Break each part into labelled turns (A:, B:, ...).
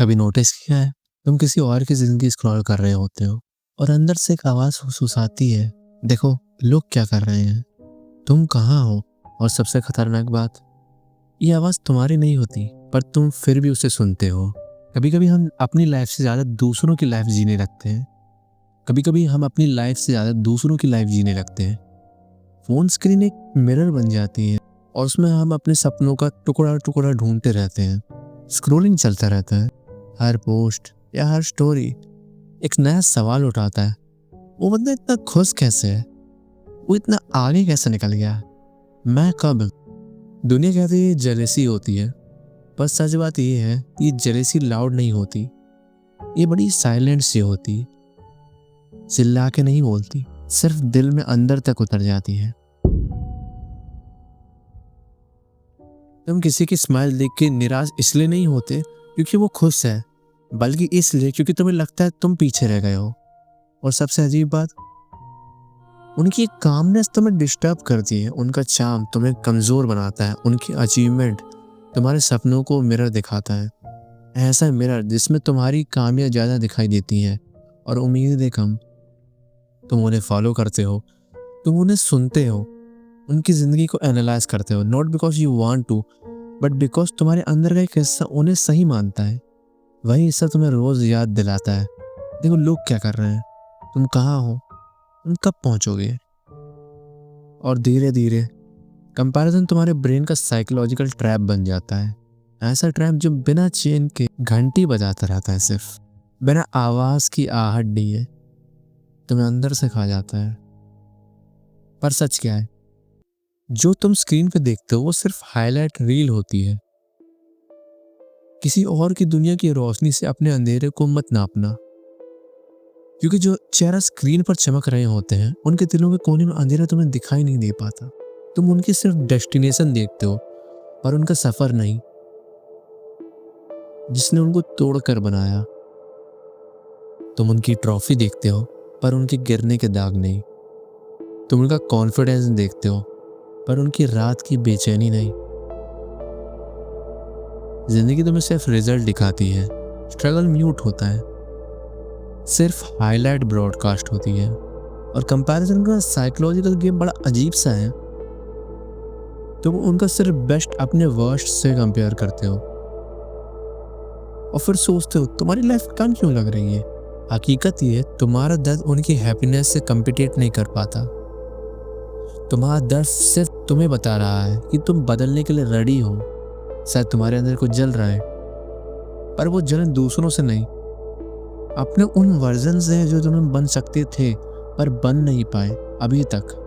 A: कभी नोटिस किया है, तुम किसी और की जिंदगी स्क्रॉल कर रहे होते हो और अंदर से एक आवाज सुसाती है, देखो लोग क्या कर रहे हैं, तुम कहाँ हो। और सबसे खतरनाक बात, ये आवाज तुम्हारी नहीं होती पर तुम फिर भी उसे सुनते हो। कभी कभी हम अपनी लाइफ से ज्यादा दूसरों की लाइफ जीने लगते हैं। कभी कभी हम अपनी लाइफ से ज्यादा दूसरों की लाइफ जीने लगते हैं। फोन स्क्रीन एक मिरर बन जाती है और उसमें हम अपने सपनों का टुकड़ा टुकड़ा ढूंढते रहते हैं। स्क्रोलिंग चलता रहता है, हर पोस्ट या हर स्टोरी एक नया सवाल उठाता है। वो बंदा इतना खुश कैसे है, वो इतना आगे कैसे निकल गया, मैं कब। दुनिया कहती है जेलेसी होती है, पर सच बात ये है कि जेलेसी लाउड नहीं होती, ये बड़ी साइलेंट सी होती, चिल्ला के नहीं बोलती, सिर्फ दिल में अंदर तक उतर जाती है। तुम किसी की स्माइल देख के निराश इसलिए नहीं होते क्योंकि वो खुश है, बल्कि इसलिए क्योंकि तुम्हें लगता है तुम पीछे रह गए हो। और सबसे अजीब बात, उनकी कामनेस तुम्हें डिस्टर्ब करती है, उनका चार्म तुम्हें कमजोर बनाता है, उनकी अचीवमेंट तुम्हारे सपनों को मिरर दिखाता है। ऐसा मिरर जिसमें तुम्हारी कामियां ज्यादा दिखाई देती हैं और उम्मीदें कम। तुम उन्हें फॉलो करते हो, तुम उन्हें सुनते हो, उनकी जिंदगी को एनालाइज करते हो, not because you want to but because तुम्हारे अंदर का एक हिस्सा उन्हें सही मानता है। वही हिस्सा तुम्हें रोज याद दिलाता है, देखो लोग क्या कर रहे हैं, तुम कहाँ हो, तुम कब पहुंचोगे। और धीरे धीरे कंपैरिजन तुम्हारे ब्रेन का साइकोलॉजिकल ट्रैप बन जाता है। ऐसा ट्रैप जो बिना चेन के घंटी बजाता रहता है, सिर्फ बिना आवाज की आहट दिए तुम्हें अंदर से खा जाता है। पर सच क्या है, जो तुम स्क्रीन पे देखते हो वो सिर्फ हाईलाइट रील होती है। किसी और की दुनिया की रोशनी से अपने अंधेरे को मत नापना, क्योंकि जो चेहरा स्क्रीन पर चमक रहे होते हैं उनके दिलों के कोने में अंधेरा तुम्हें दिखाई नहीं दे पाता। तुम उनकी सिर्फ डेस्टिनेशन देखते हो और उनका सफर नहीं, जिसने उनको तोड़कर बनाया। तुम उनकी ट्रॉफी देखते हो पर उनके गिरने के दाग नहीं। तुम उनका कॉन्फिडेंस देखते हो पर उनकी रात की बेचैनी नहीं। जिंदगी तुम्हें सिर्फ रिजल्ट दिखाती है, स्ट्रगल म्यूट होता है, सिर्फ हाईलाइट ब्रॉडकास्ट होती है। और कंपैरिजन का साइकोलॉजिकल गेम बड़ा अजीब सा है। तुम उनका सिर्फ बेस्ट अपने वर्स्ट से कंपेयर करते हो और फिर सोचते हो तुम्हारी लाइफ कम क्यों लग रही है। हकीकत ये है, तुम्हारा दर्द उनकी हैप्पीनेस से कंपीट नहीं कर पाता। तुम्हारा दर्द सिर्फ तुम्हें बता रहा है कि तुम बदलने के लिए रेडी हो। शायद तुम्हारे अंदर कुछ जल रहा है, पर वो जलन दूसरों से नहीं, अपने उन वर्जन से है जो तुम बन सकते थे पर बन नहीं पाए अभी तक।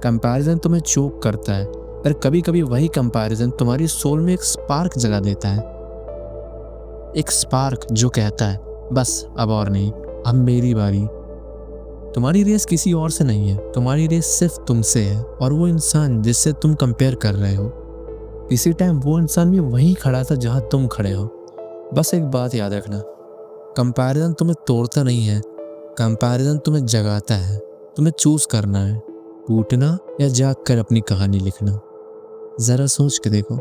A: कंपैरिजन तुम्हें चोक करता है, पर कभी कभी वही कंपैरिजन तुम्हारी सोल में एक स्पार्क जगा देता है। एक स्पार्क जो कहता है बस अब और नहीं, अब मेरी बारी। तुम्हारी रेस किसी और से नहीं है, तुम्हारी रेस सिर्फ तुमसे है और वो इंसान जिससे तुम कंपेयर कर रहे हो, इसी टाइम वो इंसान भी वहीं खड़ा था जहां तुम खड़े हो। बस एक बात याद रखना, कंपैरिजन तुम्हें तोड़ता नहीं है, कंपैरिजन तुम्हें जगाता है। तुम्हें चूज करना है, टूटना या जाग कर अपनी कहानी लिखना। जरा सोच के देखो।